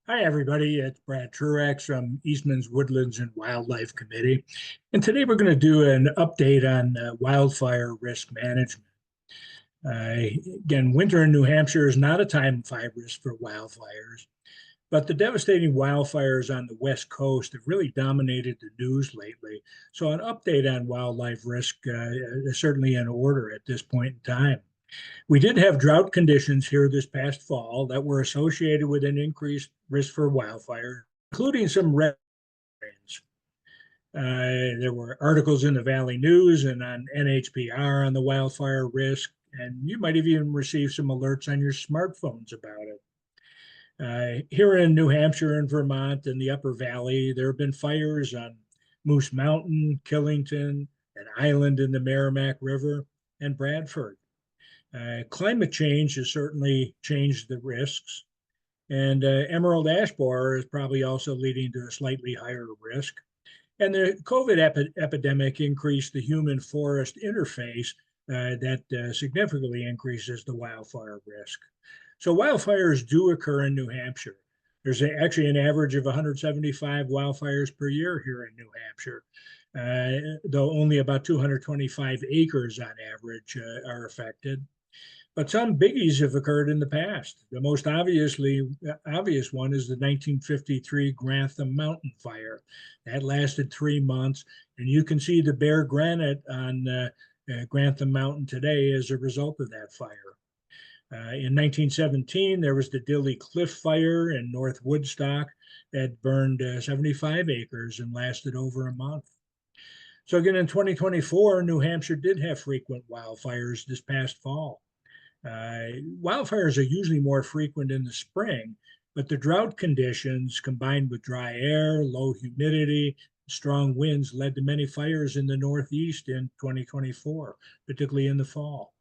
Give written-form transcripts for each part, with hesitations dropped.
Hi, everybody. It's Brad Truex from Eastman's Woodlands and Wildlife Committee. And today we're going to do an update on wildfire risk management. Uh, Again, winter in New Hampshire is not a time of high risk for wildfires, but the devastating wildfires on the West Coast have really dominated the news lately. So, an update on wildlife risk is certainly in order at this point in time. We did have drought conditions here this past fall that were associated with an increased risk for wildfire, including some red rains. There were articles in the Valley News and on NHPR on the wildfire risk, and you might have even received some alerts on your smartphones about it. Here in New Hampshire and Vermont and the Upper Valley, there have been fires on Moose Mountain, Killington, an island in the Merrimack River, and Bradford. Climate change has certainly changed the risks, and emerald ash borer is probably also leading to a slightly higher risk. And the COVID epidemic increased the human forest interface that significantly increases the wildfire risk. So wildfires do occur in New Hampshire. There's actually an average of 175 wildfires per year here in New Hampshire, though only about 225 acres on average are affected. But some biggies have occurred in the past. The most obvious one is the 1953 Grantham Mountain Fire. That lasted 3 months, and you can see the bare granite on Grantham Mountain today as a result of that fire. In 1917, there was the Dilly Cliff Fire in North Woodstock that burned 75 acres and lasted over a month. So again, in 2024, New Hampshire did have frequent wildfires this past fall. Wildfires are usually more frequent in the spring, but the drought conditions combined with dry air, low humidity, strong winds led to many fires in the Northeast in 2024, particularly in the fall.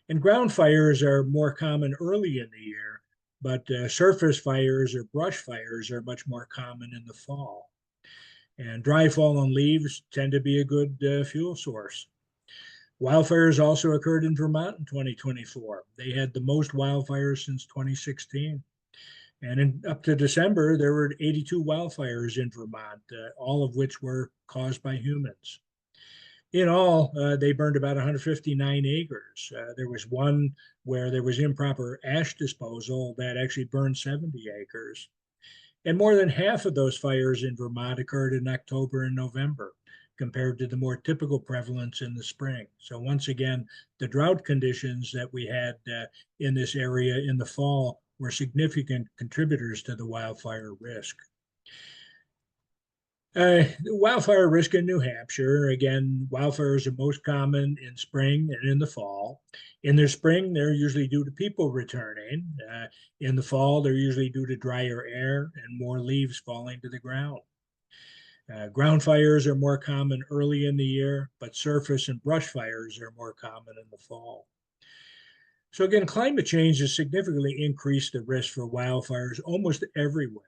And ground fires are more common early in the year, but surface fires or brush fires are much more common in the fall. And dry fallen leaves tend to be a good fuel source. Wildfires also occurred in Vermont in 2024. They had the most wildfires since 2016. And up to December, there were 82 wildfires in Vermont, all of which were caused by humans. In all, they burned about 159 acres. There was one where there was improper ash disposal that actually burned 70 acres. And more than half of those fires in Vermont occurred in October and November, compared to the more typical prevalence in the spring. So once again, the drought conditions that we had in this area in the fall were significant contributors to the wildfire risk. Wildfire risk in New Hampshire. Again, wildfires are most common in spring and in the fall. In the spring, they're usually due to people returning. In the fall, they're usually due to drier air and more leaves falling to the ground. Ground fires are more common early in the year, but surface and brush fires are more common in the fall. So again, climate change has significantly increased the risk for wildfires almost everywhere.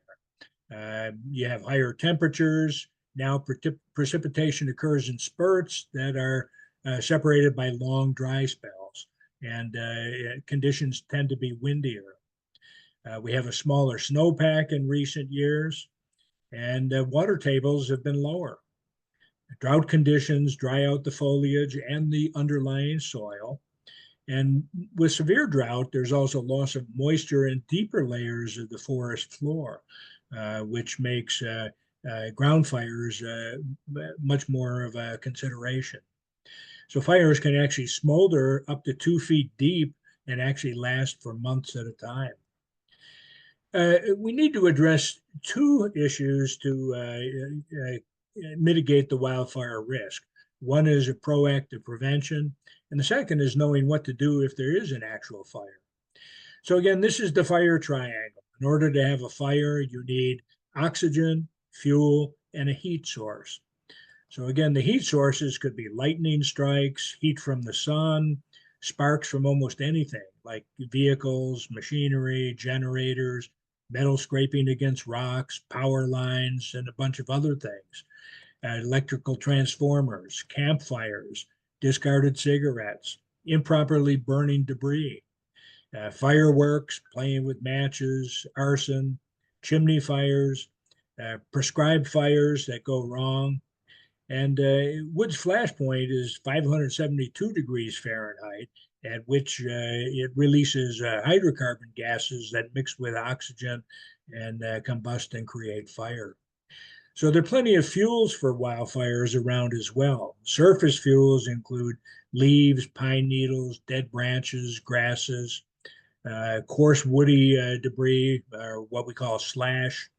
You have higher temperatures. Now precipitation occurs in spurts that are separated by long dry spells, and conditions tend to be windier. We have a smaller snowpack in recent years, and water tables have been lower. Drought conditions dry out the foliage and the underlying soil. And with severe drought, there's also loss of moisture in deeper layers of the forest floor, which makes ground fires much more of a consideration. So fires can actually smolder up to 2 feet deep and actually last for months at a time. We need to address two issues to mitigate the wildfire risk. One is a proactive prevention, and the second is knowing what to do if there is an actual fire. So again, this is the fire triangle. In order to have a fire, you need oxygen, fuel, and a heat source. So again, the heat sources could be lightning strikes, heat from the sun, sparks from almost anything like vehicles, machinery, generators, metal scraping against rocks, power lines, and a bunch of other things. Electrical transformers, campfires, discarded cigarettes, improperly burning debris, fireworks, playing with matches, arson, chimney fires, prescribed fires that go wrong. And wood's flash point is 572 degrees Fahrenheit, at which it releases hydrocarbon gases that mix with oxygen and combust and create fire. So there are plenty of fuels for wildfires around as well. Surface fuels include leaves, pine needles, dead branches, grasses, coarse woody debris, or what we call slash,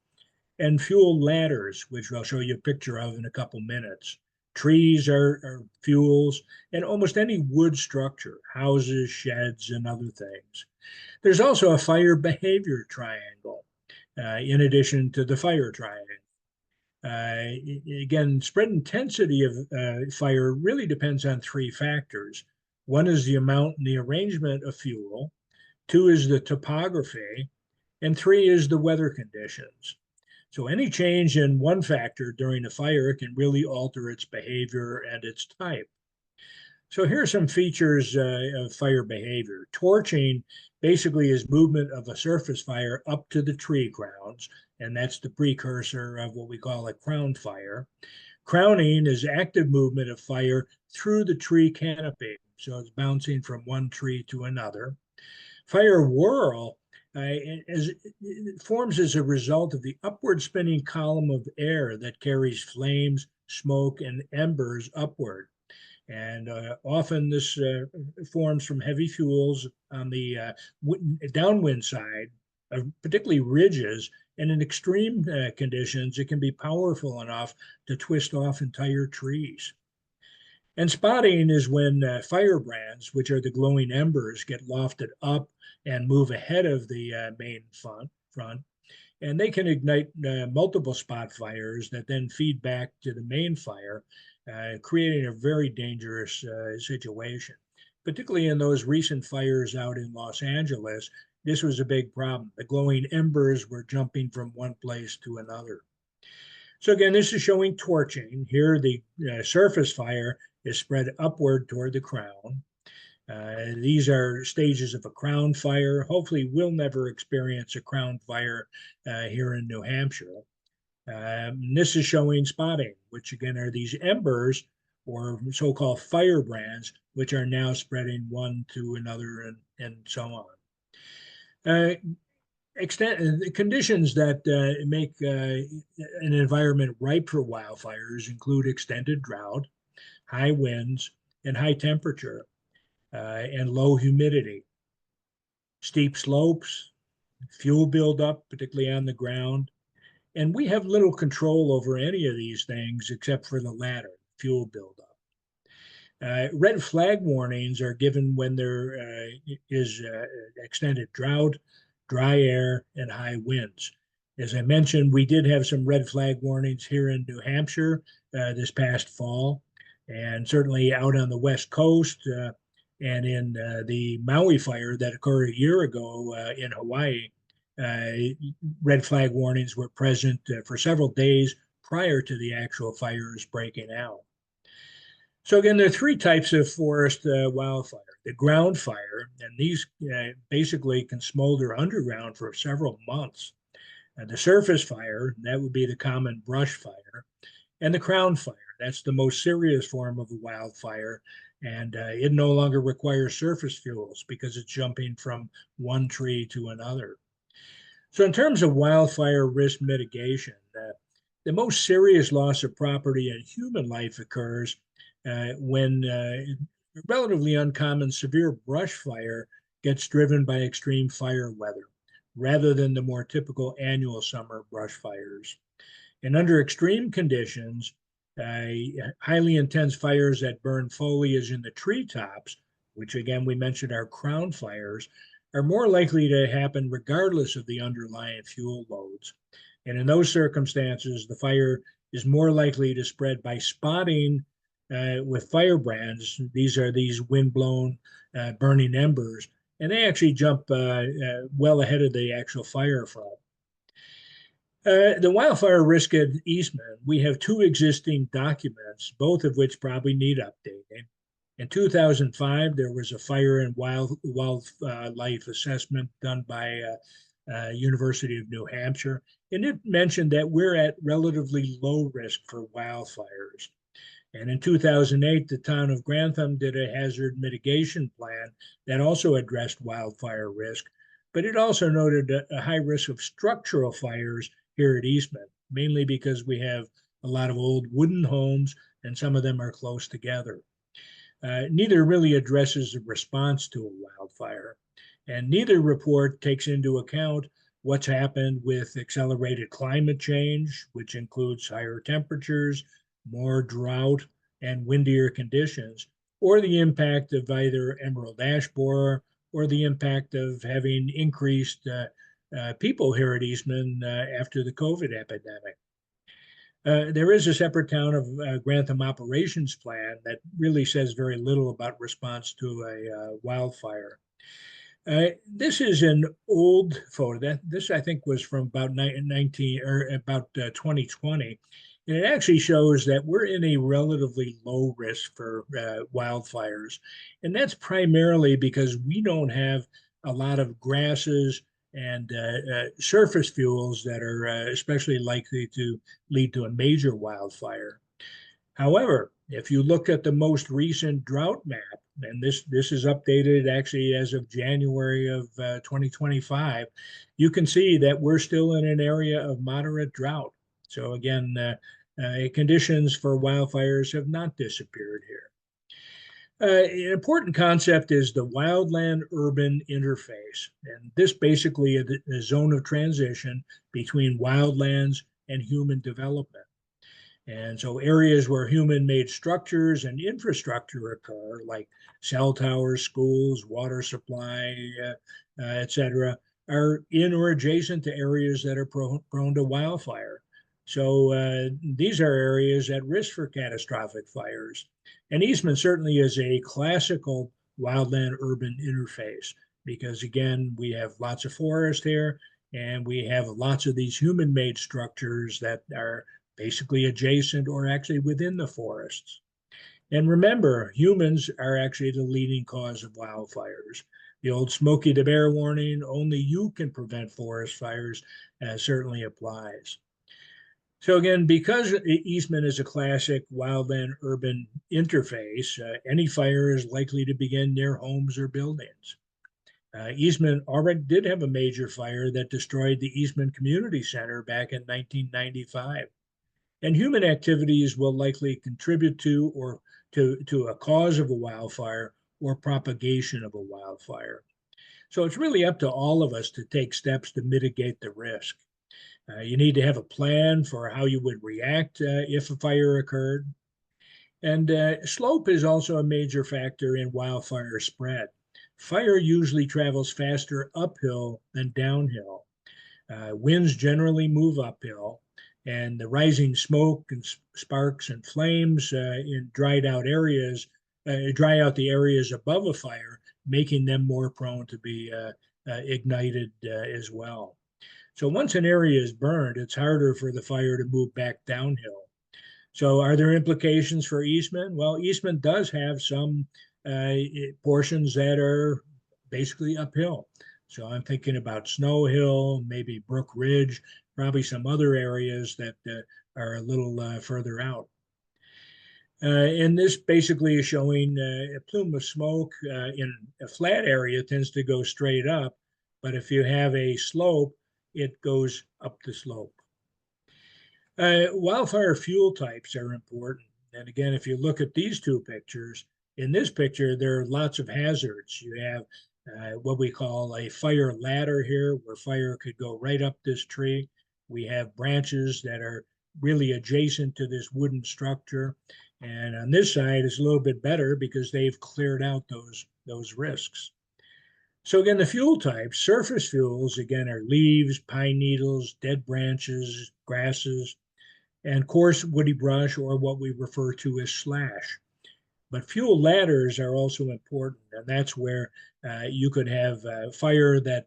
and fuel ladders, which I'll show you a picture of in a couple minutes. Trees are fuels, and almost any wood structure, houses, sheds, and other things. There's also a fire behavior triangle, in addition to the fire triangle. Again, spread intensity of fire really depends on three factors. One is the amount and the arrangement of fuel, two is the topography, and three is the weather conditions. So any change in one factor during a fire can really alter its behavior and its type. So here are some features of fire behavior. Torching basically is movement of a surface fire up to the tree crowns, and that's the precursor of what we call a crown fire. Crowning is active movement of fire through the tree canopy, so it's bouncing from one tree to another. Fire whirl it forms as a result of the upward spinning column of air that carries flames, smoke, and embers upward. And often this forms from heavy fuels on the downwind side, particularly ridges. And in extreme conditions, it can be powerful enough to twist off entire trees. And spotting is when firebrands, which are the glowing embers, get lofted up and move ahead of the main front. And they can ignite multiple spot fires that then feed back to the main fire, creating a very dangerous situation. Particularly in those recent fires out in Los Angeles, this was a big problem. The glowing embers were jumping from one place to another. So again, this is showing torching. Here, the surface fire is spread upward toward the crown. These are stages of a crown fire. Hopefully, we'll never experience a crown fire here in New Hampshire. This is showing spotting, which again are these embers or so-called firebrands, which are now spreading one to another and so on. Conditions that make an environment ripe for wildfires include extended drought, high winds, and high temperature, and low humidity. Steep slopes, fuel buildup, particularly on the ground. And we have little control over any of these things except for the latter, fuel buildup. Red flag warnings are given when there is extended drought, dry air, and high winds. As I mentioned, we did have some red flag warnings here in New Hampshire this past fall, and certainly out on the West Coast and in the Maui fire that occurred a year ago in Hawaii. Red flag warnings were present for several days prior to the actual fires breaking out. So again, there are three types of forest wildfire. The ground fire, and these basically can smolder underground for several months. The surface fire, that would be the common brush fire, and the crown fire. That's the most serious form of a wildfire, and it no longer requires surface fuels because it's jumping from one tree to another. So in terms of wildfire risk mitigation, the most serious loss of property and human life occurs when relatively uncommon severe brush fire gets driven by extreme fire weather, rather than the more typical annual summer brush fires. And under extreme conditions, highly intense fires that burn foliage in the treetops, which again we mentioned are crown fires, are more likely to happen regardless of the underlying fuel loads. And in those circumstances, the fire is more likely to spread by spotting with firebrands. These are these windblown burning embers, and they actually jump well ahead of the actual fire front. The wildfire risk at Eastman, we have two existing documents, both of which probably need updating. In 2005, there was a fire and wildlife assessment done by University of New Hampshire, and it mentioned that we're at relatively low risk for wildfires. And in 2008, the town of Grantham did a hazard mitigation plan that also addressed wildfire risk, but it also noted a high risk of structural fires here at Eastman, mainly because we have a lot of old wooden homes and some of them are close together. Neither really addresses the response to a wildfire, and neither report takes into account what's happened with accelerated climate change, which includes higher temperatures, more drought, and windier conditions, or the impact of either emerald ash borer or the impact of having increased people here at Eastman after the COVID epidemic. There is a separate town of Grantham operations plan that really says very little about response to a wildfire. This is an old photo. This I think was from about 19 or about 2020, and it actually shows that we're in a relatively low risk for wildfires, and that's primarily because we don't have a lot of grasses and surface fuels that are especially likely to lead to a major wildfire. However, if you look at the most recent drought map, and this is updated actually as of January of 2025, you can see that we're still in an area of moderate drought. So again, conditions for wildfires have not disappeared here. An important concept is the wildland-urban interface, and this basically is a zone of transition between wildlands and human development. And so areas where human-made structures and infrastructure occur, like cell towers, schools, water supply, etc., are in or adjacent to areas that are prone to wildfire. So these are areas at risk for catastrophic fires. And Eastman certainly is a classical wildland-urban interface because, again, we have lots of forest here, and we have lots of these human-made structures that are basically adjacent or actually within the forests. And remember, humans are actually the leading cause of wildfires. The old Smokey the Bear warning, only you can prevent forest fires, certainly applies. So again, because Eastman is a classic wildland-urban interface, any fire is likely to begin near homes or buildings. Eastman already did have a major fire that destroyed the Eastman Community Center back in 1995. And human activities will likely contribute to or to a cause of a wildfire or propagation of a wildfire. So it's really up to all of us to take steps to mitigate the risk. You need to have a plan for how you would react if a fire occurred. And slope is also a major factor in wildfire spread. Fire usually travels faster uphill than downhill. Winds generally move uphill, and the rising smoke and sparks and flames in dried out areas dry out the areas above a fire, making them more prone to be ignited as well. So once an area is burned, it's harder for the fire to move back downhill. So are there implications for Eastman? Well, Eastman does have some portions that are basically uphill. So I'm thinking about Snow Hill, maybe Brook Ridge, probably some other areas that are a little further out. And this basically is showing a plume of smoke in a flat area tends to go straight up, but if you have a slope, it goes up the slope. Wildfire fuel types are important. And again, if you look at these two pictures, in this picture, there are lots of hazards. You have what we call a fire ladder here, where fire could go right up this tree. We have branches that are really adjacent to this wooden structure. And on this side, it's a little bit better because they've cleared out those risks. So again, the fuel types, surface fuels, again, are leaves, pine needles, dead branches, grasses, and coarse woody brush, or what we refer to as slash. But fuel ladders are also important, and that's where you could have fire that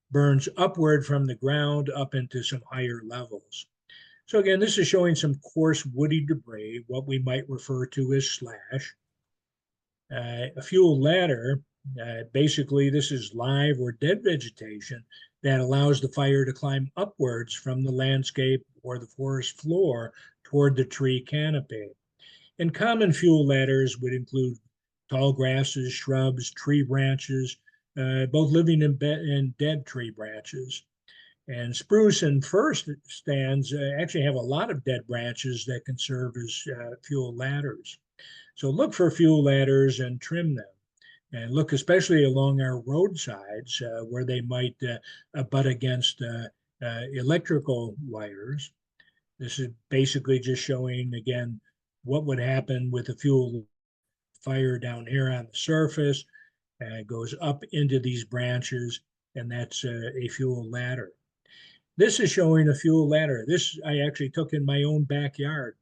burns upward from the ground up into some higher levels. So again, this is showing some coarse woody debris, what we might refer to as slash. A fuel ladder, basically this is live or dead vegetation that allows the fire to climb upwards from the landscape or the forest floor toward the tree canopy. And common fuel ladders would include tall grasses, shrubs, tree branches, both living and dead tree branches. And spruce and fir stands actually have a lot of dead branches that can serve as fuel ladders. So look for fuel ladders and trim them. And look especially along our roadsides where they might butt against electrical wires. This is basically just showing, again, what would happen with a fuel fire down here on the surface. It goes up into these branches, and that's a fuel ladder. This is showing a fuel ladder. This I actually took in my own backyard.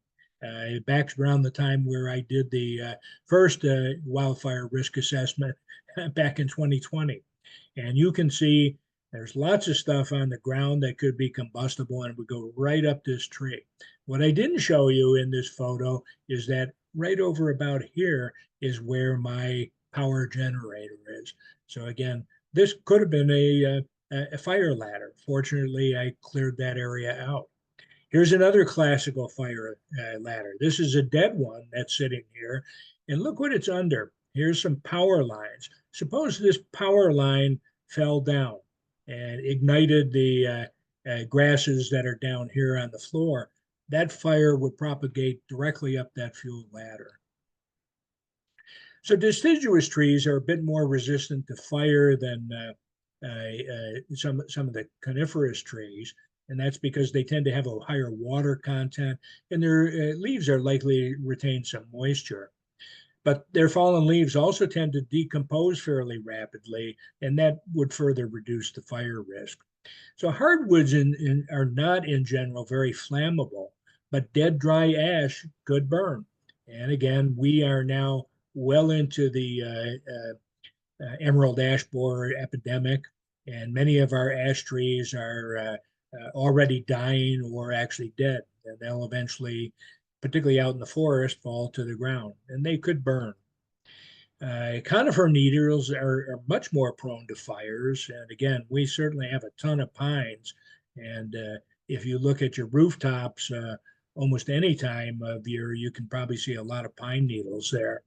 Back around the time where I did the first wildfire risk assessment back in 2020. And you can see there's lots of stuff on the ground that could be combustible and would go right up this tree. What I didn't show you in this photo is that right over about here is where my power generator is. So again, this could have been a fire ladder. Fortunately, I cleared that area out. Here's another classical fire ladder. This is a dead one that's sitting here. And look what it's under. Here's some power lines. Suppose this power line fell down and ignited the grasses that are down here on the floor. That fire would propagate directly up that fuel ladder. So deciduous trees are a bit more resistant to fire than some of the coniferous trees, and that's because they tend to have a higher water content, and their leaves are likely to retain some moisture. But their fallen leaves also tend to decompose fairly rapidly, and that would further reduce the fire risk. So hardwoods are not in general very flammable, but dead dry ash could burn. And again, we are now well into the emerald ash borer epidemic, and many of our ash trees are already dying or actually dead, and they'll eventually, particularly out in the forest, fall to the ground, and they could burn. Conifer needles are much more prone to fires, and again, we certainly have a ton of pines, and if you look at your rooftops almost any time of year, you can probably see a lot of pine needles there.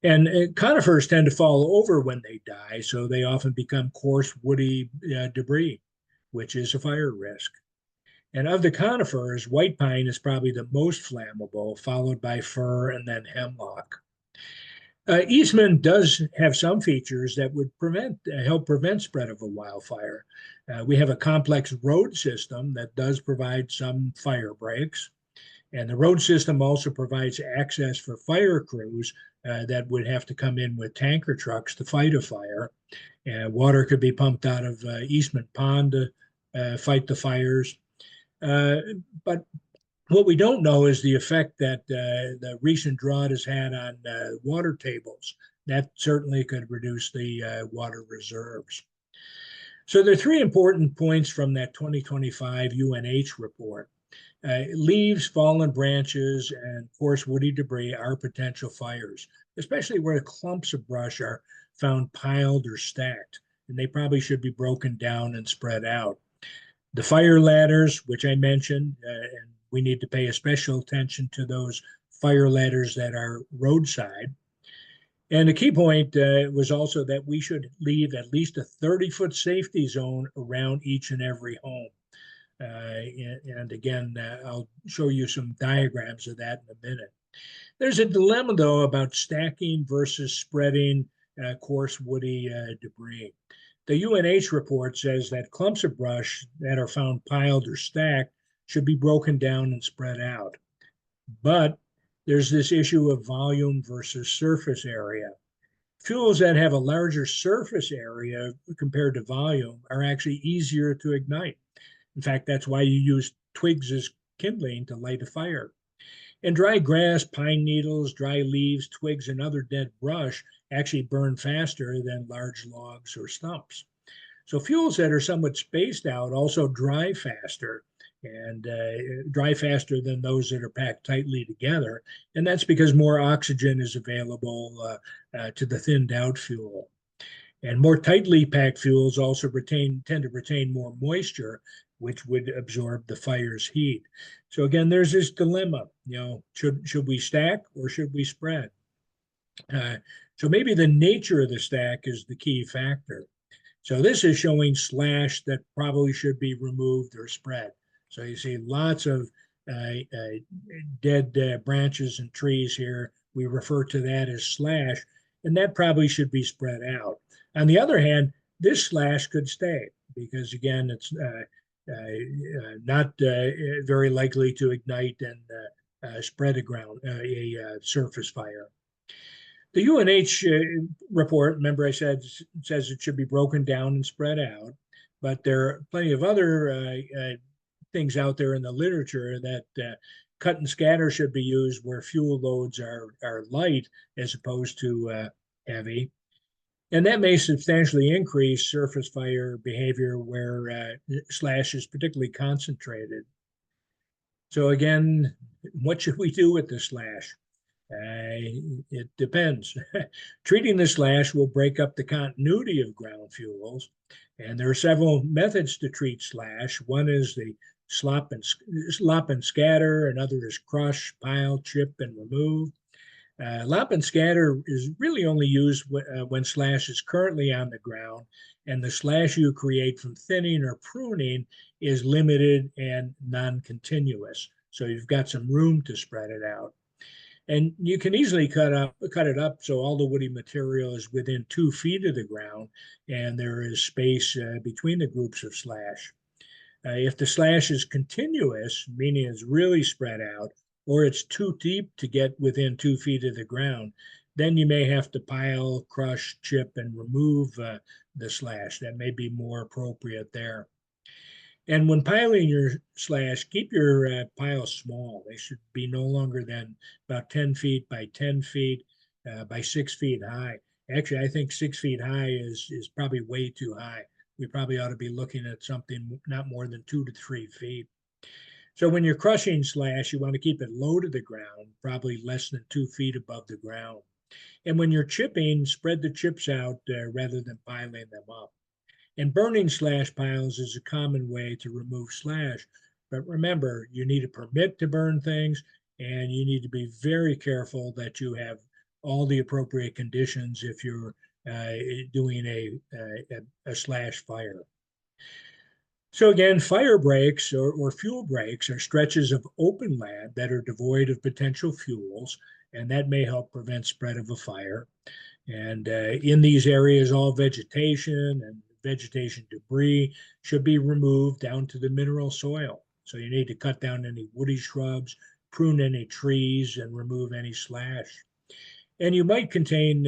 And conifers tend to fall over when they die, so they often become coarse, woody debris, which is a fire risk. And of the conifers, white pine is probably the most flammable, followed by fir and then hemlock. Eastman does have some features that would help prevent spread of a wildfire. We have a complex road system that does provide some fire breaks. And the road system also provides access for fire crews that would have to come in with tanker trucks to fight a fire. Water could be pumped out of Eastman Pond to fight the fires. But what we don't know is the effect that the recent drought has had on water tables. That certainly could reduce the water reserves. So there are three important points from that 2025 UNH report. Leaves, fallen branches, and coarse woody debris are potential fires, especially where clumps of brush are found piled or stacked, and they probably should be broken down and spread out. The fire ladders, which I mentioned, and we need to pay a special attention to those fire ladders that are roadside. And the key point was also that we should leave at least a 30-foot safety zone around each and every home. And again, I'll show you some diagrams of that in a minute. There's a dilemma, though, about stacking versus spreading coarse woody debris. The UNH report says that clumps of brush that are found piled or stacked should be broken down and spread out. But there's this issue of volume versus surface area. Fuels that have a larger surface area compared to volume are actually easier to ignite. In fact, that's why you use twigs as kindling to light a fire. And dry grass, pine needles, dry leaves, twigs, and other dead brush actually burn faster than large logs or stumps. So fuels that are somewhat spaced out also dry faster and dry faster than those that are packed tightly together. And that's because more oxygen is available to the thinned out fuel. And more tightly packed fuels also tend to retain more moisture, which would absorb the fire's heat. So again, there's this dilemma, should we stack or should we spread? Uh, so maybe the nature of the stack is the key factor. So this is showing slash that probably should be removed or spread. So you see lots of dead branches and trees here. We refer to that as slash, and that probably should be spread out. On the other hand, this slash could stay because again, it's not very likely to ignite and spread a surface fire. The UNH report, remember I said, says it should be broken down and spread out, but there are plenty of other things out there in the literature that cut and scatter should be used where fuel loads are light as opposed to heavy. And that may substantially increase surface fire behavior where slash is particularly concentrated. So again, what should we do with the slash? It depends. Treating the slash will break up the continuity of ground fuels, and there are several methods to treat slash. One is the slop and scatter, another is crush, pile, chip, and remove. Lop and scatter is really only used when slash is currently on the ground, and the slash you create from thinning or pruning is limited and non-continuous. So you've got some room to spread it out. And you can easily cut it up so all the woody material is within 2 feet of the ground, and there is space between the groups of slash. If the slash is continuous, meaning it's really spread out, or it's too deep to get within 2 feet of the ground, then you may have to pile, crush, chip, and remove the slash. That may be more appropriate there. And when piling your slash, keep your piles small. They should be no longer than about 10 feet by 10 feet by 6 feet high. Actually, I think 6 feet high is probably way too high. We probably ought to be looking at something not more than 2 to 3 feet. So when you're crushing slash, you want to keep it low to the ground, probably less than 2 feet above the ground. And when you're chipping, spread the chips out rather than piling them up. And burning slash piles is a common way to remove slash. But remember, you need a permit to burn things, and you need to be very careful that you have all the appropriate conditions if you're doing a slash fire. So again, fire breaks or fuel breaks are stretches of open land that are devoid of potential fuels, and that may help prevent spread of a fire. And in these areas, all vegetation and vegetation debris should be removed down to the mineral soil. So you need to cut down any woody shrubs, prune any trees, and remove any slash. And you might contain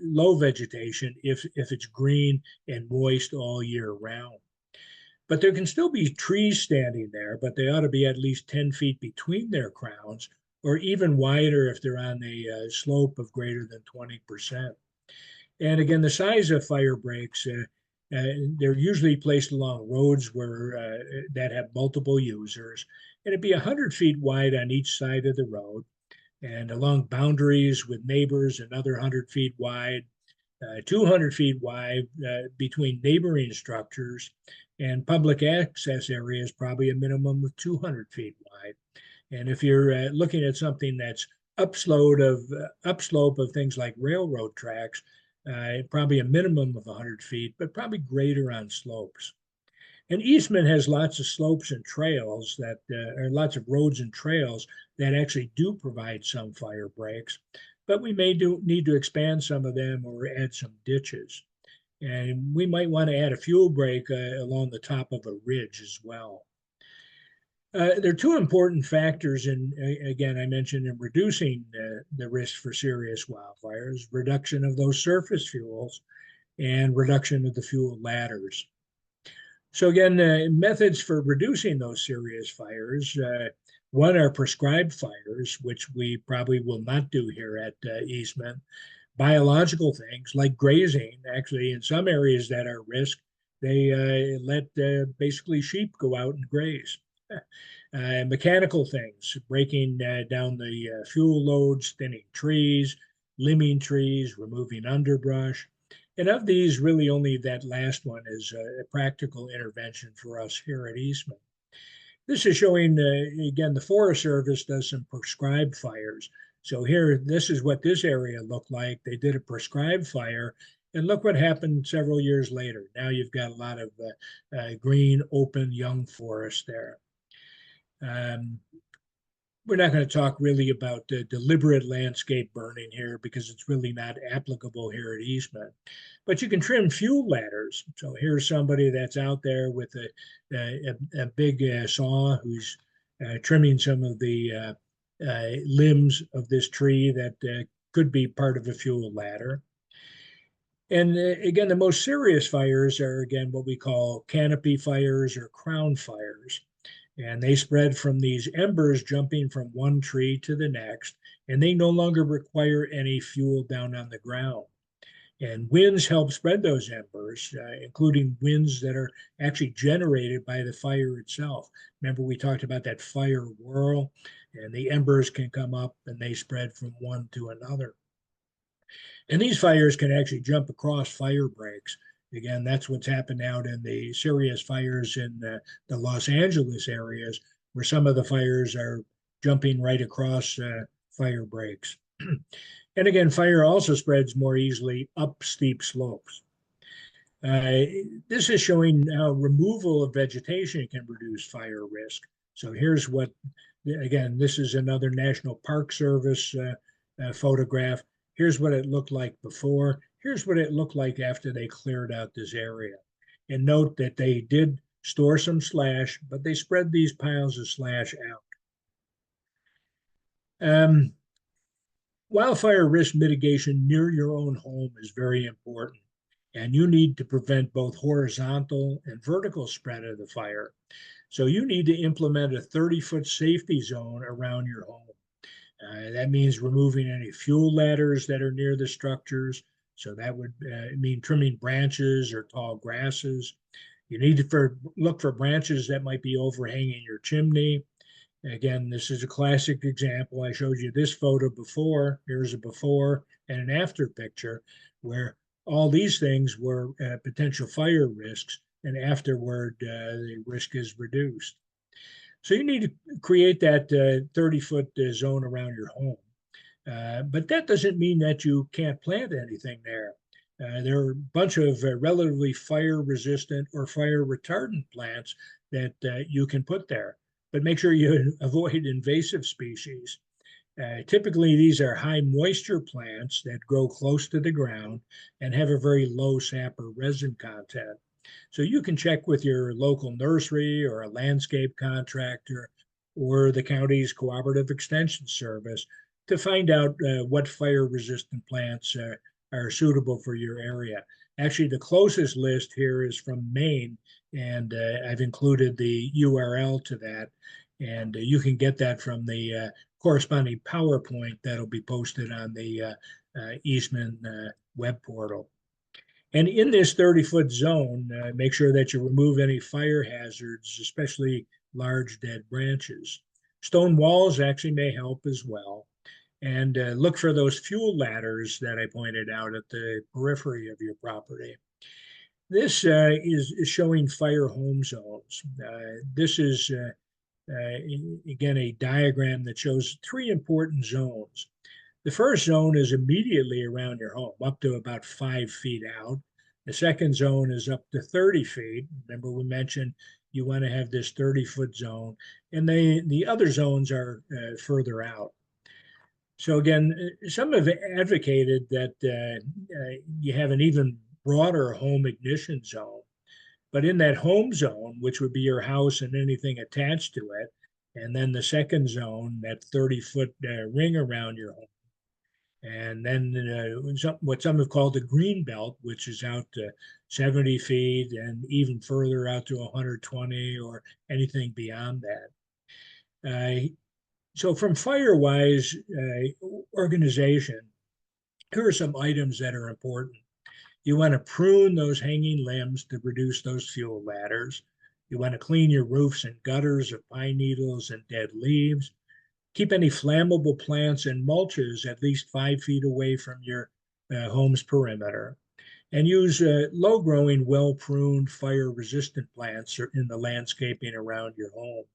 low vegetation if it's green and moist all year round. But there can still be trees standing there, but they ought to be at least 10 feet between their crowns, or even wider if they're on a slope of greater than 20%. And again, the size of fire breaks, they're usually placed along roads that have multiple users. And it'd be 100 feet wide on each side of the road, and along boundaries with neighbors, another 100 feet wide, 200 feet wide between neighboring structures, and public access areas probably a minimum of 200 feet wide. And if you're looking at something that's upslope of things like railroad tracks, probably a minimum of 100 feet, but probably greater on slopes. And Eastman has lots of slopes and trails or lots of roads and trails that actually do provide some fire breaks, but we may need to expand some of them or add some ditches. And we might want to add a fuel break along the top of a ridge as well. There are two important factors again, I mentioned in reducing the risk for serious wildfires: reduction of those surface fuels and reduction of the fuel ladders. So again, methods for reducing those serious fires. One are prescribed fires, which we probably will not do here at Eastman. Biological things like grazing. Actually, in some areas that are risk, they let basically sheep go out and graze. Mechanical things, breaking down the fuel loads, thinning trees, limbing trees, removing underbrush. And of these, really only that last one is a practical intervention for us here at Eastman. This is showing, again, the Forest Service does some prescribed fires. So here, this is what this area looked like. They did a prescribed fire, and look what happened several years later. Now you've got a lot of green, open, young forest there. Um, we're not going to talk really about deliberate landscape burning here because it's really not applicable here at Eastman. But you can trim fuel ladders. So here's somebody that's out there with a big saw who's trimming some of the limbs of this tree that could be part of a fuel ladder. And again, the most serious fires are, again, what we call canopy fires or crown fires. And they spread from these embers jumping from one tree to the next, and they no longer require any fuel down on the ground. And winds help spread those embers, including winds that are actually generated by the fire itself. Remember, we talked about that fire whirl, and the embers can come up and they spread from one to another. And these fires can actually jump across fire breaks. Again, that's what's happened out in the serious fires in the Los Angeles areas, where some of the fires are jumping right across fire breaks. And again, fire also spreads more easily up steep slopes. This is showing how removal of vegetation can reduce fire risk. So here's what, again, this is another National Park Service photograph. Here's what it looked like before. Here's what it looked like after they cleared out this area. And note that they did store some slash, but they spread these piles of slash out. Wildfire risk mitigation near your own home is very important, and you need to prevent both horizontal and vertical spread of the fire. So you need to implement a 30-foot safety zone around your home. That means removing any fuel ladders that are near the structures. So that would mean trimming branches or tall grasses. You need to look for branches that might be overhanging your chimney. Again, this is a classic example. I showed you this photo before. Here's a before and an after picture where all these things were potential fire risks, and afterward, the risk is reduced. So you need to create that 30-foot zone around your home. But that doesn't mean that you can't plant anything there. There are a bunch of relatively fire resistant or fire retardant plants that you can put there, but make sure you avoid invasive species. Typically, these are high moisture plants that grow close to the ground and have a very low sap or resin content. So you can check with your local nursery or a landscape contractor or the county's cooperative extension service to find out what fire resistant plants are suitable for your area. Actually, the closest list here is from Maine, and I've included the URL to that. And you can get that from the corresponding PowerPoint that'll be posted on the Eastman web portal. And in this 30-foot zone, make sure that you remove any fire hazards, especially large dead branches. Stone walls actually may help as well. And look for those fuel ladders that I pointed out at the periphery of your property. This is showing fire home zones. This is, again, a diagram that shows three important zones. The first zone is immediately around your home, up to about 5 feet out. The second zone is up to 30 feet. Remember, we mentioned you want to have this 30-foot zone, and the other zones are further out. So again, some have advocated that you have an even broader home ignition zone. But in that home zone, which would be your house and anything attached to it, and then the second zone, that 30-foot ring around your home, and then what some have called the green belt, which is out to 70 feet and even further out to 120 or anything beyond that. So from Firewise organization, here are some items that are important. You want to prune those hanging limbs to reduce those fuel ladders. You want to clean your roofs and gutters of pine needles and dead leaves. Keep any flammable plants and mulches at least 5 feet away from your home's perimeter. And use low-growing, well-pruned, fire-resistant plants in the landscaping around your home.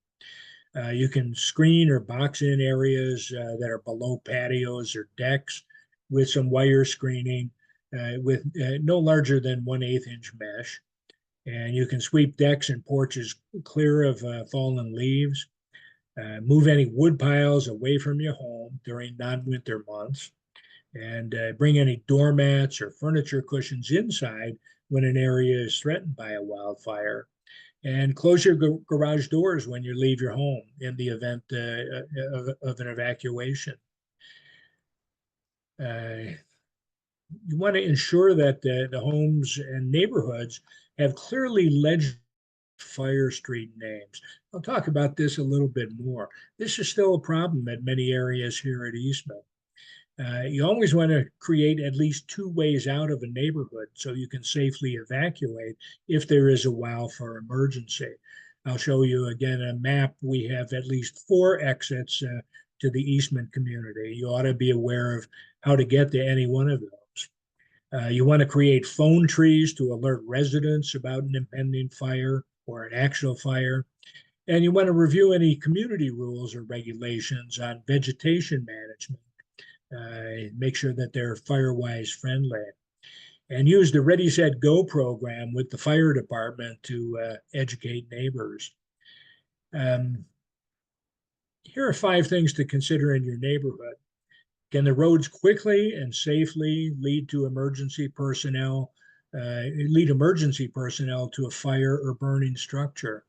You can screen or box in areas that are below patios or decks with some wire screening with no larger than 1/8 inch mesh. And you can sweep decks and porches clear of fallen leaves. Move any wood piles away from your home during non-winter months, and bring any doormats or furniture cushions inside when an area is threatened by a wildfire. And close your garage doors when you leave your home in the event of an evacuation. Uh, you want to ensure that the homes and neighborhoods have clearly legible fire street names. I'll talk about this a little bit more. This is still a problem at many areas here at Eastman. You always want to create at least two ways out of a neighborhood so you can safely evacuate if there is a wildfire emergency. I'll show you again a map. We have at least 4 exits to the Eastman community. You ought to be aware of how to get to any one of those. You want to create phone trees to alert residents about an impending fire or an actual fire. And you want to review any community rules or regulations on vegetation management. Make sure that they're Firewise friendly, and use the Ready, Set, Go program with the fire department to educate neighbors. Here are 5 things to consider in your neighborhood. Can the roads quickly and safely lead emergency personnel to a fire or burning structure?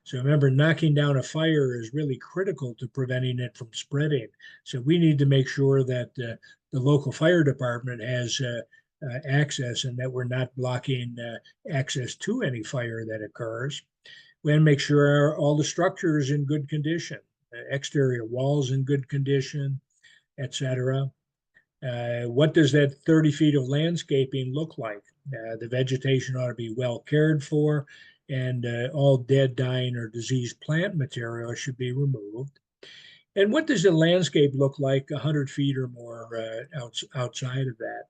So remember, knocking down a fire is really critical to preventing it from spreading. So we need to make sure that the local fire department has access and that we're not blocking access to any fire that occurs. We want to make sure all the structure is in good condition, exterior walls in good condition, etc. What does that 30 feet of landscaping look like? The vegetation ought to be well cared for, and all dead, dying, or diseased plant material should be removed. And what does the landscape look like 100 feet or more outside of that?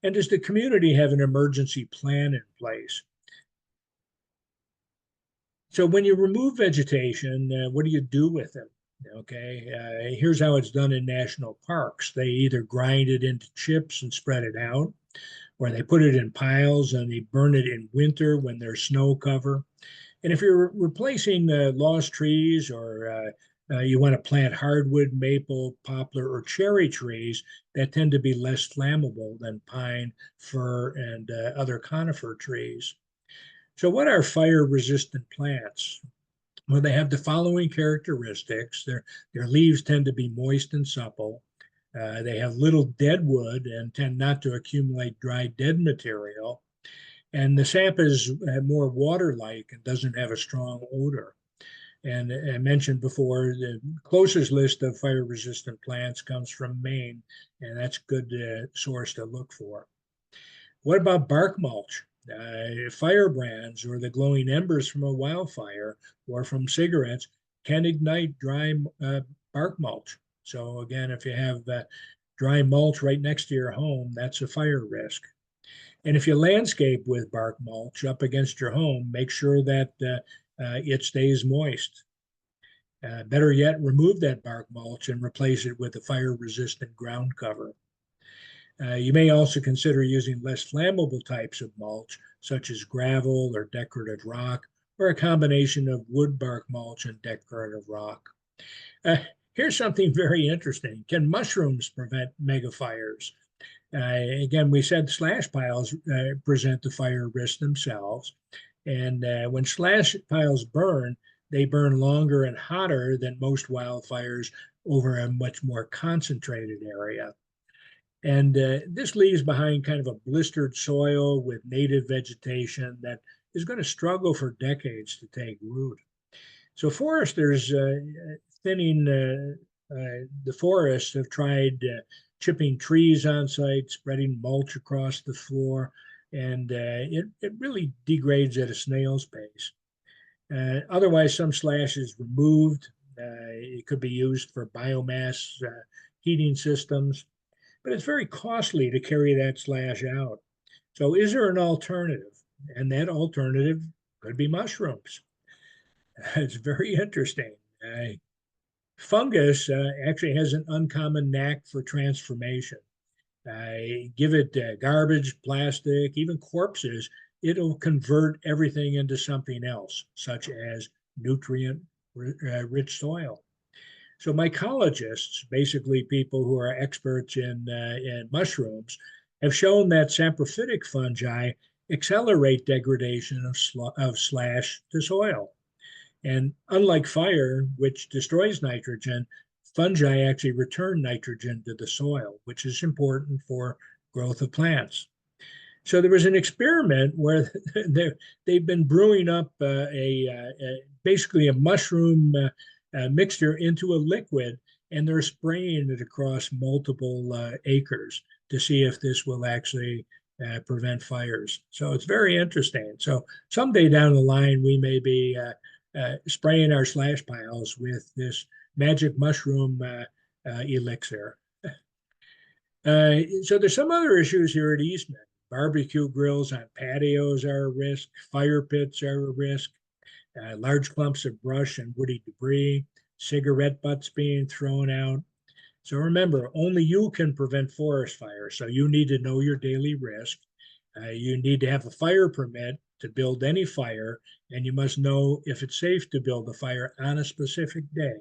And does the community have an emergency plan in place? So when you remove vegetation, what do you do with them? Okay, here's how it's done in national parks. They either grind it into chips and spread it out, or they put it in piles and they burn it in winter when there's snow cover. And if you're replacing lost trees, or you want to plant hardwood, maple, poplar, or cherry trees that tend to be less flammable than pine, fir, and other conifer trees. So what are fire-resistant plants? Well, they have the following characteristics. Their leaves tend to be moist and supple. They have little dead wood and tend not to accumulate dry dead material. And the sap is more water-like and doesn't have a strong odor. And I mentioned before, the closest list of fire-resistant plants comes from Maine, and that's a good source to look for. What about bark mulch? Firebrands or the glowing embers from a wildfire or from cigarettes can ignite dry bark mulch. So again, if you have dry mulch right next to your home, that's a fire risk. And if you landscape with bark mulch up against your home, make sure that it stays moist. Better yet, remove that bark mulch and replace it with a fire-resistant ground cover. You may also consider using less flammable types of mulch, such as gravel or decorative rock, or a combination of wood bark mulch and decorative rock. Here's something very interesting. Can mushrooms prevent megafires? Again, we said slash piles present the fire risk themselves. And when slash piles burn, they burn longer and hotter than most wildfires over a much more concentrated area. And this leaves behind kind of a blistered soil with native vegetation that is going to struggle for decades to take root. So foresters thinning the forests have tried chipping trees on site, spreading mulch across the floor, and it really degrades at a snail's pace. Otherwise, some slash is removed. It could be used for biomass heating systems, but it's very costly to carry that slash out. So is there an alternative? And that alternative could be mushrooms. It's very interesting. Fungus actually has an uncommon knack for transformation. Give it garbage, plastic, even corpses, it'll convert everything into something else, such as nutrient rich soil. So mycologists, basically people who are experts in mushrooms, have shown that saprophytic fungi accelerate degradation of slash to soil. And unlike fire, which destroys nitrogen, fungi actually return nitrogen to the soil, which is important for growth of plants. So there was an experiment where they've been brewing up basically a mushroom mixture into a liquid, and they're spraying it across multiple acres to see if this will actually prevent fires. So it's very interesting. So someday down the line, we may be spraying our slash piles with this magic mushroom elixir. So there's some other issues here at Eastman. Barbecue grills on patios are a risk. Fire pits are a risk. Large clumps of brush and woody debris. Cigarette butts being thrown out. So remember, only you can prevent forest fires. So you need to know your daily risk. You need to have a fire permit to build any fire, and you must know if it's safe to build a fire on a specific day.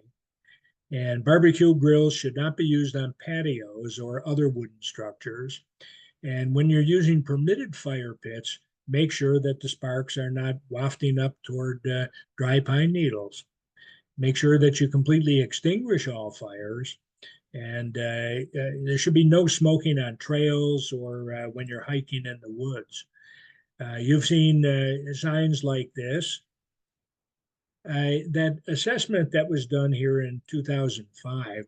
And barbecue grills should not be used on patios or other wooden structures. And when you're using permitted fire pits, make sure that the sparks are not wafting up toward dry pine needles. Make sure that you completely extinguish all fires. And there should be no smoking on trails or when you're hiking in the woods. You've seen signs like this. That assessment that was done here in 2005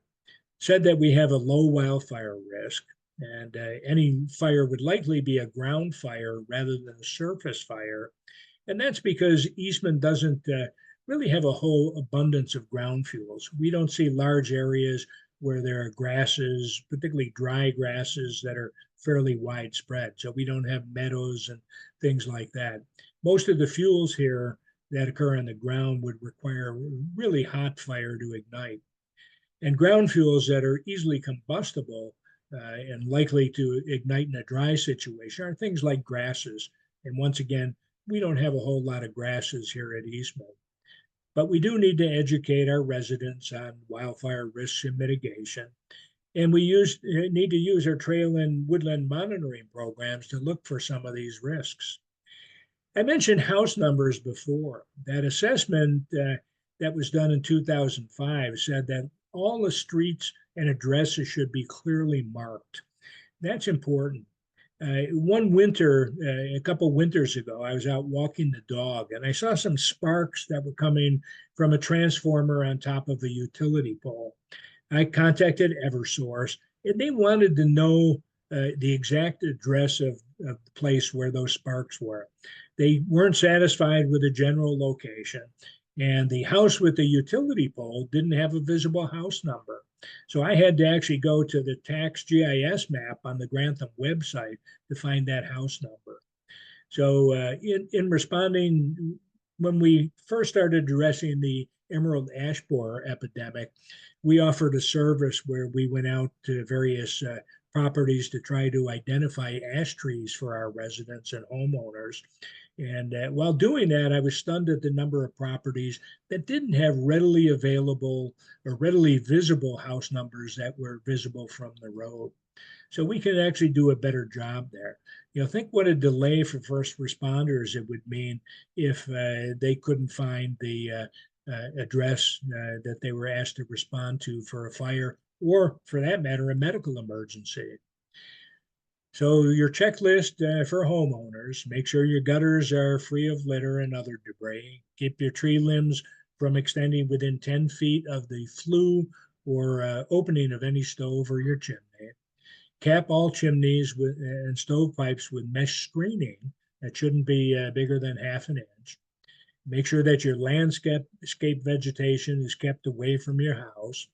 said that we have a low wildfire risk, and any fire would likely be a ground fire rather than a surface fire. And that's because Eastman doesn't really have a whole abundance of ground fuels. We don't see large areas where there are grasses, particularly dry grasses that are fairly widespread. So we don't have meadows and things like that. Most of the fuels here that occur on the ground would require really hot fire to ignite. And ground fuels that are easily combustible and likely to ignite in a dry situation are things like grasses. And once again, we don't have a whole lot of grasses here at Eastman. But we do need to educate our residents on wildfire risks and mitigation. And we need to use our trail and woodland monitoring programs to look for some of these risks. I mentioned house numbers before. That assessment that was done in 2005 said that all the streets and addresses should be clearly marked. That's important. One winter, a couple winters ago, I was out walking the dog and I saw some sparks that were coming from a transformer on top of a utility pole. I contacted Eversource and they wanted to know the exact address of the place where those sparks were. They weren't satisfied with the general location, and the house with the utility pole didn't have a visible house number. So I had to actually go to the tax GIS map on the Grantham website to find that house number. So in responding, when we first started addressing the emerald ash borer epidemic, we offered a service where we went out to various properties to try to identify ash trees for our residents and homeowners. And while doing that, I was stunned at the number of properties that didn't have readily available or readily visible house numbers that were visible from the road. So we can actually do a better job there. Think what a delay for first responders it would mean if they couldn't find the address that they were asked to respond to for a fire, or for that matter, a medical emergency. So your checklist for homeowners: make sure your gutters are free of litter and other debris. Keep your tree limbs from extending within 10 feet of the flue or opening of any stove or your chimney. Cap all chimneys and stovepipes with mesh screening that shouldn't be bigger than half an inch. Make sure that your landscape vegetation is kept away from your house.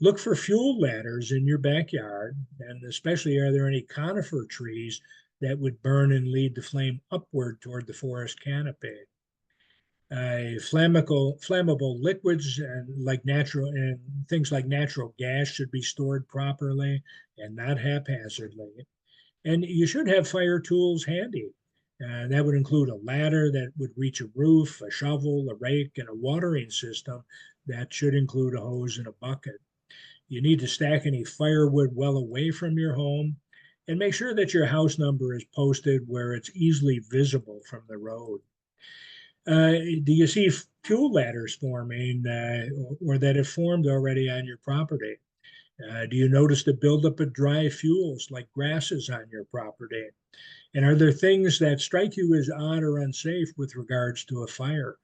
Look for fuel ladders in your backyard, and especially are there any conifer trees that would burn and lead the flame upward toward the forest canopy. Flammable liquids and things like natural gas should be stored properly and not haphazardly. And you should have fire tools handy. That would include a ladder that would reach a roof, a shovel, a rake, and a watering system that should include a hose and a bucket. You need to stack any firewood well away from your home and make sure that your house number is posted where it's easily visible from the road. Do you see fuel ladders forming or that have formed already on your property? Do you notice the buildup of dry fuels like grasses on your property? And are there things that strike you as odd or unsafe with regards to a fire?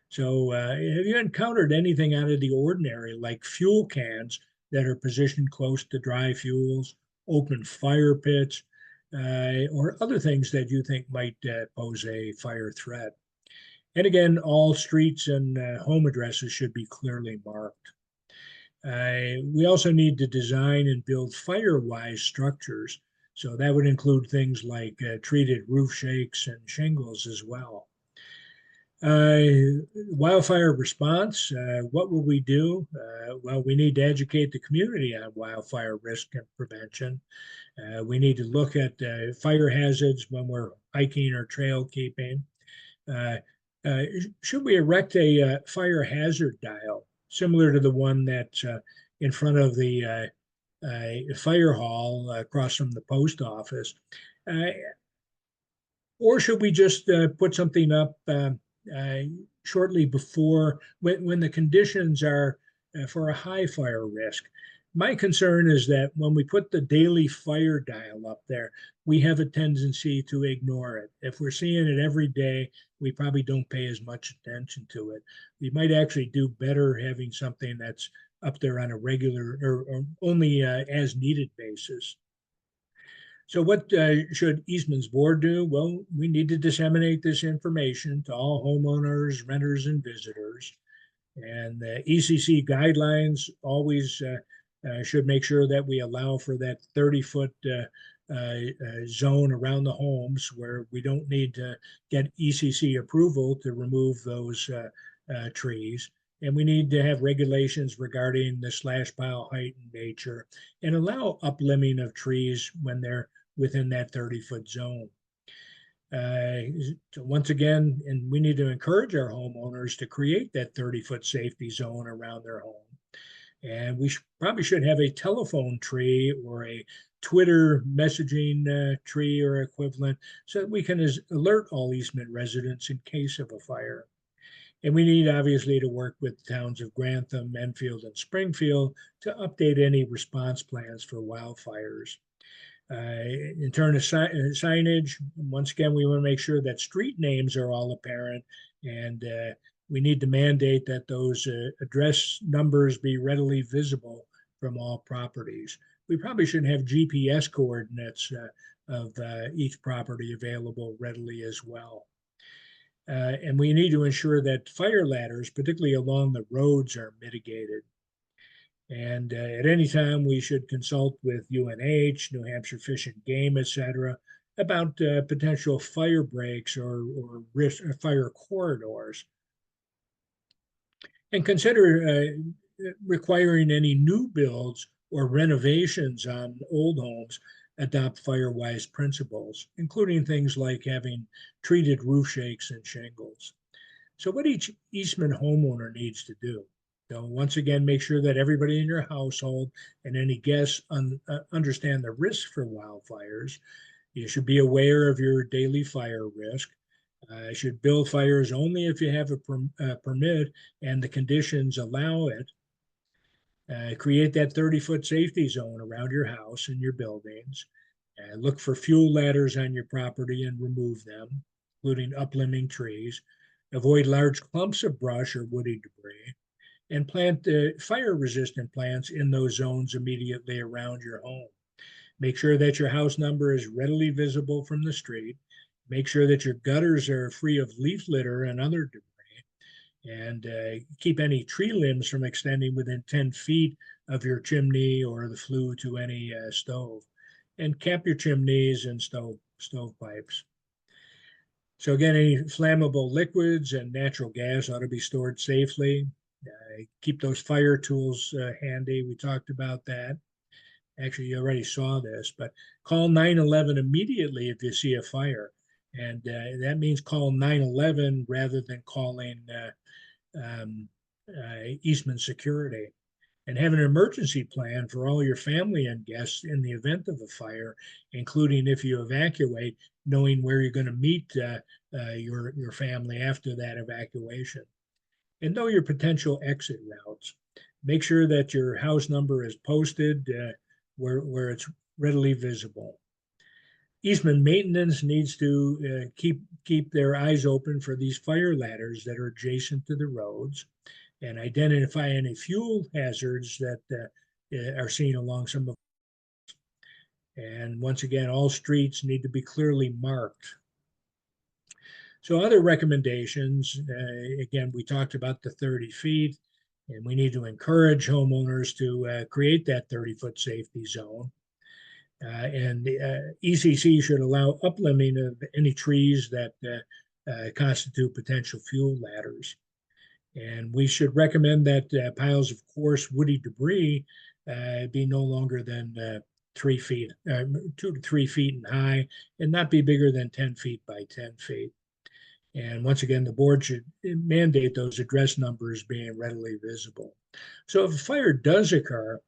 So, have you encountered anything out of the ordinary, like fuel cans that are positioned close to dry fuels, open fire pits, or other things that you think might pose a fire threat? And again, all streets and home addresses should be clearly marked. We also need to design and build fire-wise structures. So that would include things like treated roof shakes and shingles as well. Wildfire response, what will we do? Well, we need to educate the community on wildfire risk and prevention. We need to look at fire hazards when we're hiking or trail keeping. Uh, should we erect a fire hazard dial similar to the one that's in front of the fire hall across from the post office? Uh, or should we just put something up uh, shortly before when the conditions are for a high fire risk? My concern is that when we put the daily fire dial up there, we have a tendency to ignore it. If we're seeing it every day, we probably don't pay as much attention to it. We might actually do better having something that's up there on a regular or only as needed basis. So, what should Eastman's board do? Well, we need to disseminate this information to all homeowners, renters, and visitors. And the ECC guidelines always should make sure that we allow for that 30-foot zone around the homes where we don't need to get ECC approval to remove those trees. And we need to have regulations regarding the slash pile height and nature and allow uplimbing of trees when they're within that 30-foot zone. So once again, and we need to encourage our homeowners to create that 30-foot safety zone around their home. And we probably should have a telephone tree or a Twitter messaging tree or equivalent so that we can alert all Eastman residents in case of a fire. And we need obviously to work with the towns of Grantham, Enfield, and Springfield to update any response plans for wildfires. In terms of signage, once again, we want to make sure that street names are all apparent, and we need to mandate that those address numbers be readily visible from all properties. We probably should have GPS coordinates of each property available readily as well. And we need to ensure that fire ladders, particularly along the roads, are mitigated. And at any time, we should consult with UNH, New Hampshire Fish and Game, etc., about potential fire breaks or risk fire corridors. And consider requiring any new builds or renovations on old homes adopt fire-wise principles, including things like having treated roof shakes and shingles. So what each Eastman homeowner needs to do. So once again, make sure that everybody in your household and any guests understand the risk for wildfires. You should be aware of your daily fire risk. Should build fires only if you have a permit and the conditions allow it. Create that 30-foot safety zone around your house and your buildings. Look for fuel ladders on your property and remove them, including uplimbing trees. Avoid large clumps of brush or woody debris, and plant fire-resistant plants in those zones immediately around your home. Make sure that your house number is readily visible from the street. Make sure that your gutters are free of leaf litter and other debris. And keep any tree limbs from extending within 10 feet of your chimney or the flue to any stove. And cap your chimneys and stovepipes. So again, any flammable liquids and natural gas ought to be stored safely. Keep those fire tools handy. We talked about that. Actually, you already saw this, but call 911 immediately if you see a fire. And that means call 911 rather than calling Eastman Security. And have an emergency plan for all your family and guests in the event of a fire, including if you evacuate, knowing where you're going to meet your family after that evacuation. And know your potential exit routes. Make sure that your house number is posted where it's readily visible. Eastman maintenance needs to keep their eyes open for these fire ladders that are adjacent to the roads and identify any fuel hazards that are seen along some of. And once again, all streets need to be clearly marked. So other recommendations, again, we talked about the 30 feet, and we need to encourage homeowners to create that 30-foot safety zone. And the ECC should allow uplimbing of any trees that constitute potential fuel ladders. And we should recommend that piles of coarse woody debris be no longer than 3 feet, 2 to 3 feet in high, and not be bigger than 10 feet by 10 feet. And once again, the board should mandate those address numbers being readily visible. So if a fire does occur,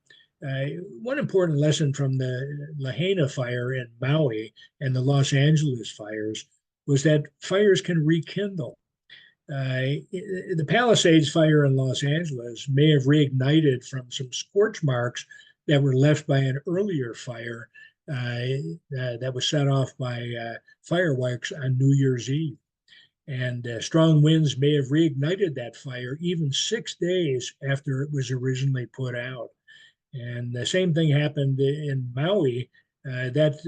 one important lesson from the Lahaina fire in Maui and the Los Angeles fires was that fires can rekindle. The Palisades fire in Los Angeles may have reignited from some scorch marks that were left by an earlier fire that was set off by fireworks on New Year's Eve. And strong winds may have reignited that fire even 6 days after it was originally put out. And the same thing happened in Maui. That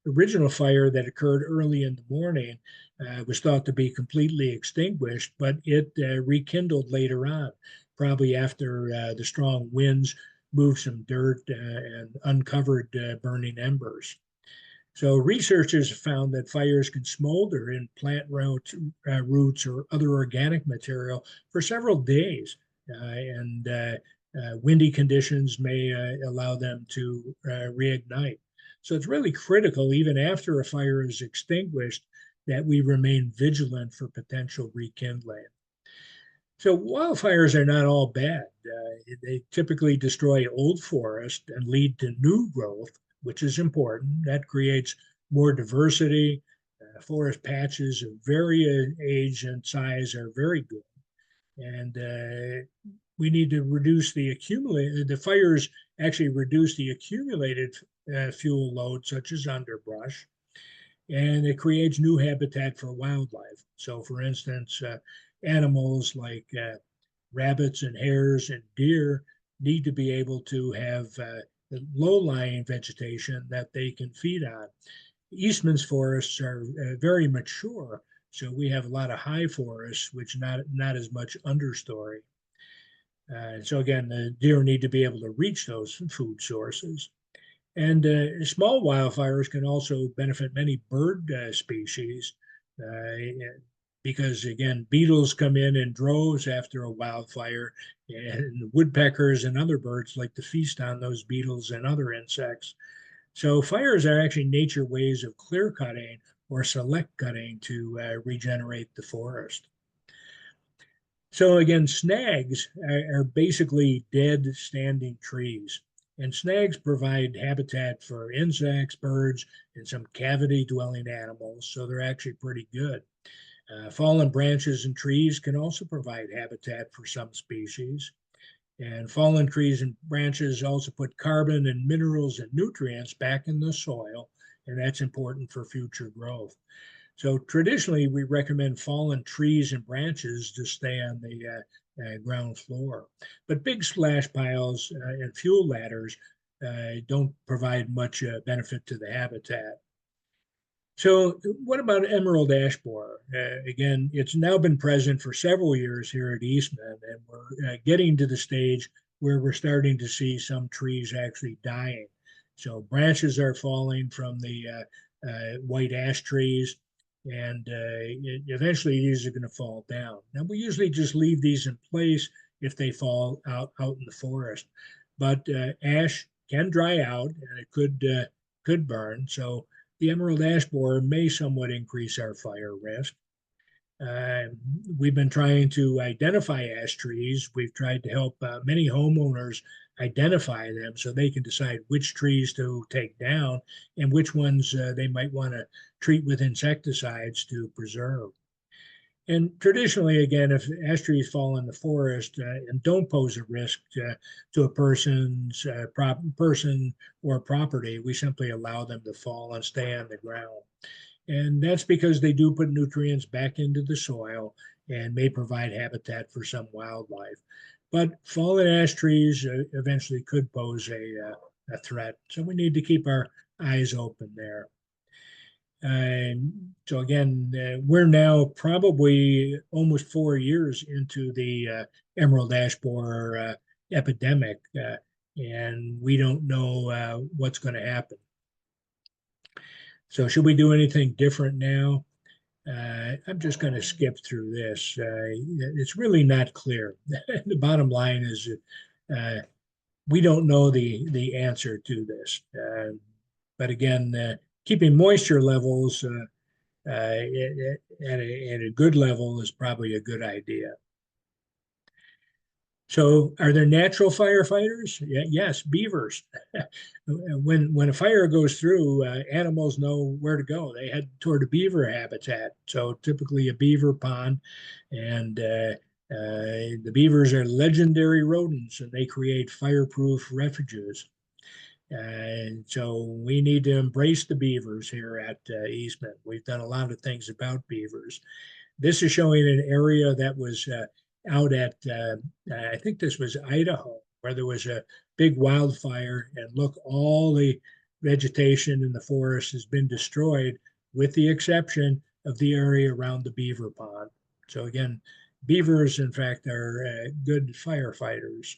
original fire that occurred early in the morning was thought to be completely extinguished, but it rekindled later on, probably after the strong winds moved some dirt and uncovered burning embers. So researchers have found that fires can smolder in plant roots or other organic material for several days, and windy conditions may allow them to reignite. So it's really critical, even after a fire is extinguished, that we remain vigilant for potential rekindling. So wildfires are not all bad. They typically destroy old forest and lead to new growth, which is important. That creates more diversity. Forest patches of varying age and size are very good. And we need to reduce the fires actually reduce the accumulated fuel load, such as underbrush, and it creates new habitat for wildlife. So, for instance, animals like rabbits and hares and deer need to be able to have low-lying vegetation that they can feed on. Eastman's forests are very mature, so we have a lot of high forests, which not as much understory. So again, the deer need to be able to reach those food sources. And small wildfires can also benefit many bird species because, again, beetles come in droves after a wildfire, and woodpeckers and other birds like to feast on those beetles and other insects. So fires are actually nature ways of clear cutting or select cutting to regenerate the forest. So again, snags are basically dead standing trees. And snags provide habitat for insects, birds, and some cavity dwelling animals. So they're actually pretty good. Fallen branches and trees can also provide habitat for some species. And fallen trees and branches also put carbon and minerals and nutrients back in the soil, and that's important for future growth. So traditionally, we recommend fallen trees and branches to stay on the ground floor. But big splash piles and fuel ladders don't provide much benefit to the habitat. So what about emerald ash borer? Again, it's now been present for several years here at Eastman, and we're getting to the stage where we're starting to see some trees actually dying. So branches are falling from the white ash trees, and eventually these are going to fall down. Now, we usually just leave these in place if they fall out in the forest, but ash can dry out and it could burn. So the emerald ash borer may somewhat increase our fire risk. Uh, we've been trying to identify ash trees. We've tried to help many homeowners identify them so they can decide which trees to take down and which ones they might want to treat with insecticides to preserve. And traditionally, again, if ash trees fall in the forest and don't pose a risk to a person or property, we simply allow them to fall and stay on the ground. And that's because they do put nutrients back into the soil and may provide habitat for some wildlife. But fallen ash trees eventually could pose a threat. So we need to keep our eyes open there. So again, we're now probably almost 4 years into the emerald ash borer epidemic, and we don't know what's going to happen. So should we do anything different now? I'm just going to skip through this. It's really not clear. The bottom line is we don't know the answer to this. But again, keeping moisture levels at a good level is probably a good idea. So are there natural firefighters? Yes, beavers. When a fire goes through, animals know where to go. They head toward a beaver habitat. So typically a beaver pond, and the beavers are legendary rodents, and they create fireproof refuges. And so we need to embrace the beavers here at Eastman. We've done a lot of things about beavers. This is showing an area that was out at, I think this was Idaho, where there was a big wildfire. And look, all the vegetation in the forest has been destroyed, with the exception of the area around the beaver pond. So again, beavers, in fact, are good firefighters.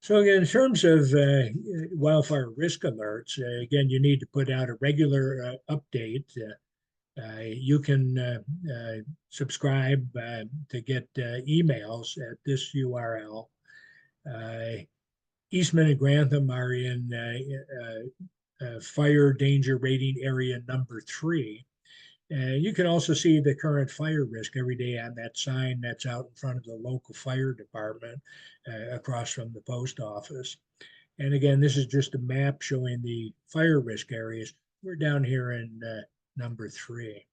So again, in terms of wildfire risk alerts, again, you need to put out a regular update. You can subscribe to get emails at this URL. Eastman and Grantham are in fire danger rating area number 3. You can also see the current fire risk every day on that sign that's out in front of the local fire department across from the post office. And again, this is just a map showing the fire risk areas. We're down here in number 3.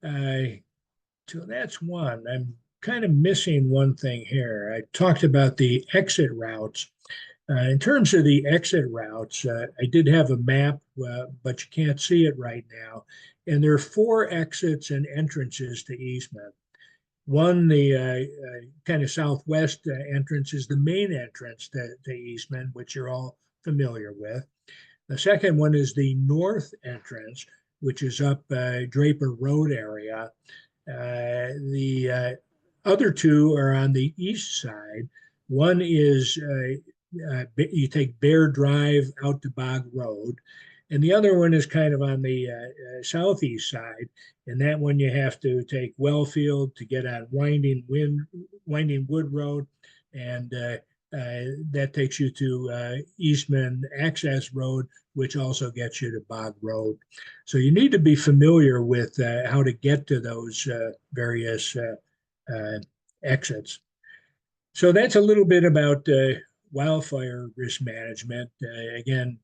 So that's one. I'm kind of missing one thing here. I talked about the exit routes. In terms of the exit routes, I did have a map, but you can't see it right now. And there are 4 exits and entrances to Eastman. One, the kind of southwest entrance, is the main entrance to Eastman, which you're all familiar with. The second one is the north entrance, which is up Draper Road area. The other 2 are on the east side. One is you take Bear Drive out to Bog Road, and the other one is kind of on the southeast side. And that one you have to take Wellfield to get on Winding Wood Road, and that takes you to Eastman Access Road, which also gets you to Bog Road. So you need to be familiar with how to get to those various exits. So that's a little bit about wildfire risk management. Again,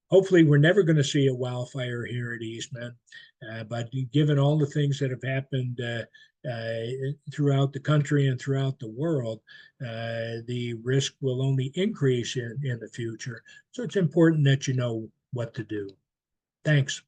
hopefully we're never going to see a wildfire here at Eastman, but given all the things that have happened throughout the country and throughout the world, the risk will only increase in the future. So it's important that you know what to do. Thanks.